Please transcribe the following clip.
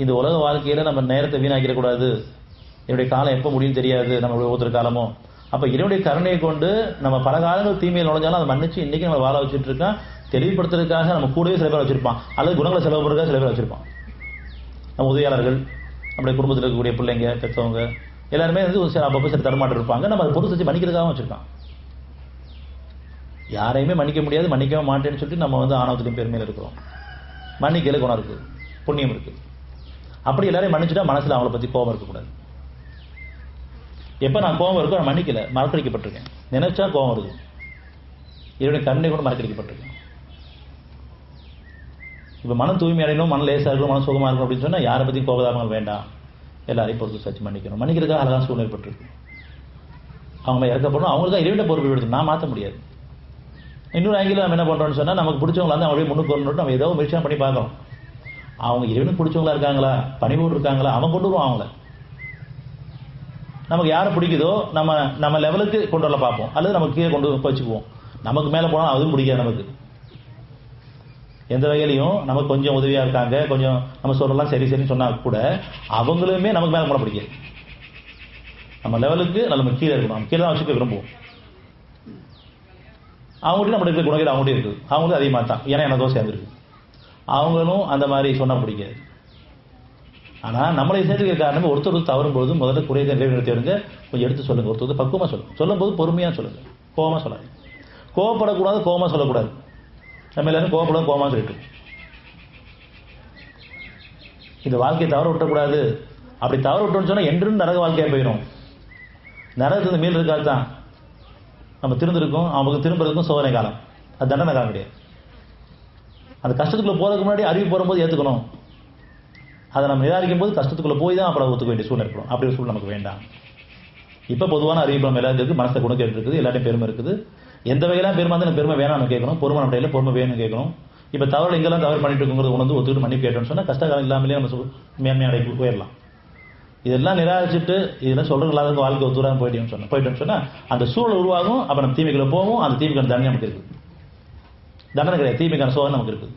இந்த உலக வாழ்க்கையில நம்ம நேரத்தை வீணாக்கிடக்கூடாது. என்னுடைய காலம் எப்போ முடியும் தெரியாது, நம்ம ஒவ்வொருத்தர் காலமும். அப்ப இறைவனுடைய கருணையை கொண்டு நம்ம பல காலங்கள் தீமையில் நுழைஞ்சாலும் அதை மன்னிச்சு இன்னைக்கு நம்ம வாழ வச்சுட்டு இருக்கான். தெளிவுபடுத்துறதுக்காக நம்ம கூடவே சில பேர் வச்சிருப்பான், அல்லது குணங்களை செலவு பண்ணுறதுக்காக சில பேர் வச்சிருப்பான். நம்ம உதவியாளர்கள், நம்முடைய குடும்பத்தில் இருக்கக்கூடிய பிள்ளைங்க, பெற்றவங்க எல்லாருமே அப்பப்போ சில தடுமாற்றம் இருப்பாங்க. நம்ம அதை பொறுத்து வச்சு மன்னிக்கிறதுக்காக வச்சிருக்கான். யாரையுமே மன்னிக்க முடியாது, மன்னிக்கவே மாட்டேன்னு சொல்லிட்டு நம்ம ஆணவத்திலையும் பெருமையில் இருக்கிறோம். மன்னிக்கையில குணம் இருக்கு, புண்ணியம் இருக்கு. அப்படி எல்லாரையும் மன்னிச்சுட்டா மனசுல அவங்கள பத்தி கோபம் இருக்கக்கூடாது. எப்ப நான் கோபம் இருக்கோ நான் மன்னிக்கல, மறக்கடிக்கப்பட்டிருக்கேன். நினைச்சா கோபம் இருக்கு, என்னுடைய கருணை கூட மறக்கடிக்கப்பட்டிருக்கேன். இப்ப மனம் தூய்மை அடையணும், மனம் லேசா இருக்கணும், மனம் சுகமா இருக்கணும் அப்படின்னு சொன்னா யாரை பத்தியும் கோபதாபங்கள் வேண்டாம், எல்லாரையும் பொறுத்து சச்சு மன்னிக்கணும். மன்னிக்கிறதுக்காக அழகான சூழ்நிலை பட்டிருக்கு. அவங்க இறக்கப்படணும், அவங்களுக்கு தான் இறைவனை பொறுப்பு எடுத்து நான் மாற்ற முடியாது. இன்னொரு ஆங்கில நம்ம என்ன பண்றோம்னு சொன்னா, நமக்கு பிடிச்சவங்களா இருந்தால் அவங்களே முன்னுக்கு கொண்டு நம்ம ஏதோ முயற்சி பண்ணி பார்க்கறோம். அவங்க இறைவனுக்கு பிடிச்சவங்களா இருக்காங்களா, பணிவோடு இருக்காங்களா, அவன் கொண்டு வருவான் அவங்கள. நமக்கு யாரை பிடிக்குதோ நம்ம லெவலுக்கு கொண்டு வரல பார்ப்போம், அல்லது நமக்கு கீழே கொண்டு வச்சுக்குவோம். நமக்கு மேலே போனால் அதுவும் பிடிக்காது. நமக்கு எந்த வகையிலையும் நமக்கு கொஞ்சம் உதவியா இருக்காங்க, கொஞ்சம் நம்ம சொல்லலாம் சரி சரின்னு சொன்னா கூட அவங்களுமே நமக்கு மேலே போன பிடிக்காது. நம்ம லெவலுக்கு நம்ம கீழே இருக்கணும், நம்ம கீழே தான் வச்சுக்க விரும்புவோம். அவங்கள்ட்ட நம்ம இருக்கிற குணங்கள் அவங்கள்ட்ட இருக்குது, அவங்களும் அதே மாதிரி தான். ஏன்னா எனக்கு சேர்ந்துருக்கு, அவங்களும் அந்த மாதிரி சொன்னா பிடிக்காது. ஆனா நம்மளை சேர்த்துக்கிற காரணம் ஒருத்தர் தவறும்போது முதல்ல குறைந்த நிறைவேற்றி வருங்க, கொஞ்சம் எடுத்து சொல்லுங்க. ஒருத்தர் பக்குவமா சொல்லுங்க, சொல்லும் போது பொறுமையா சொல்லுங்க, கோபமா சொல்லாது. கோவப்படக்கூடாது, கோபமா சொல்லக்கூடாது. நம்ம எல்லாரும் கோவப்படாது, கோபமா சொல்லிட்டு இந்த வாழ்க்கையை தவற விட்டக்கூடாது. அப்படி தவற விட்டோம்னு சொன்னா என்றும் நரக வாழ்க்கையா போயிடும். நரகத்துக்கு மீள் இருக்காது தான். நம்ம திருந்திருக்கோம், அவங்களுக்கு திரும்புறதுக்கும் சோதனை காலம், அது தண்டனை காலம் கிடையாது. அந்த கஷ்டத்துக்குள்ள போறதுக்கு முன்னாடி அறிவு போகும்போது ஏத்துக்கணும். அதை நம்ம நிராகரிக்கும் போது கஷ்டத்துக்குள்ள போய் தான் அப்புறம் ஒத்துக்க வேண்டிய சூழ்நிலை இருக்கணும். அப்படி ஒரு சூழ்நிலை நமக்கு வேண்டாம். இப்ப பொதுவான அறிவிப்பு நம்ம எல்லாருக்கும் இருக்கு, மனசை குணக்கேட்டு இருக்குது, எல்லாத்தையும் பெருமை இருக்குது. எந்த வகையெல்லாம் பெருமை வந்து பெருமை வேணாம்னு கேட்கணும், பொறுமை நம்ம பொறுமை வேணும்னு கேட்கணும். இப்ப தவறு எங்கெல்லாம் தவறு பண்ணிட்டு இருக்குங்கிறது உணர்ந்து ஒத்துக்கிட்டு மன்னிப்பு கேட்டோம்னு சொன்னா கஷ்டகாலம் இல்லாமலே நம்ம மேன்மை அடைக்கு போயிடலாம். இதெல்லாம் நிராகரிச்சுட்டு இதெல்லாம் சொல்றதுல வாழ்க்கை ஒத்துறாம போயிட்டோம்னு சொன்னா அந்த சூழல் உருவாகும். அப்ப நம்ம தீமைகளை போவோம், அந்த தீமைக்கான தண்டனை நமக்கு இருக்குது. தண்டனை கிடையாது, தீமைக்கான சோதனை நமக்கு இருக்குது.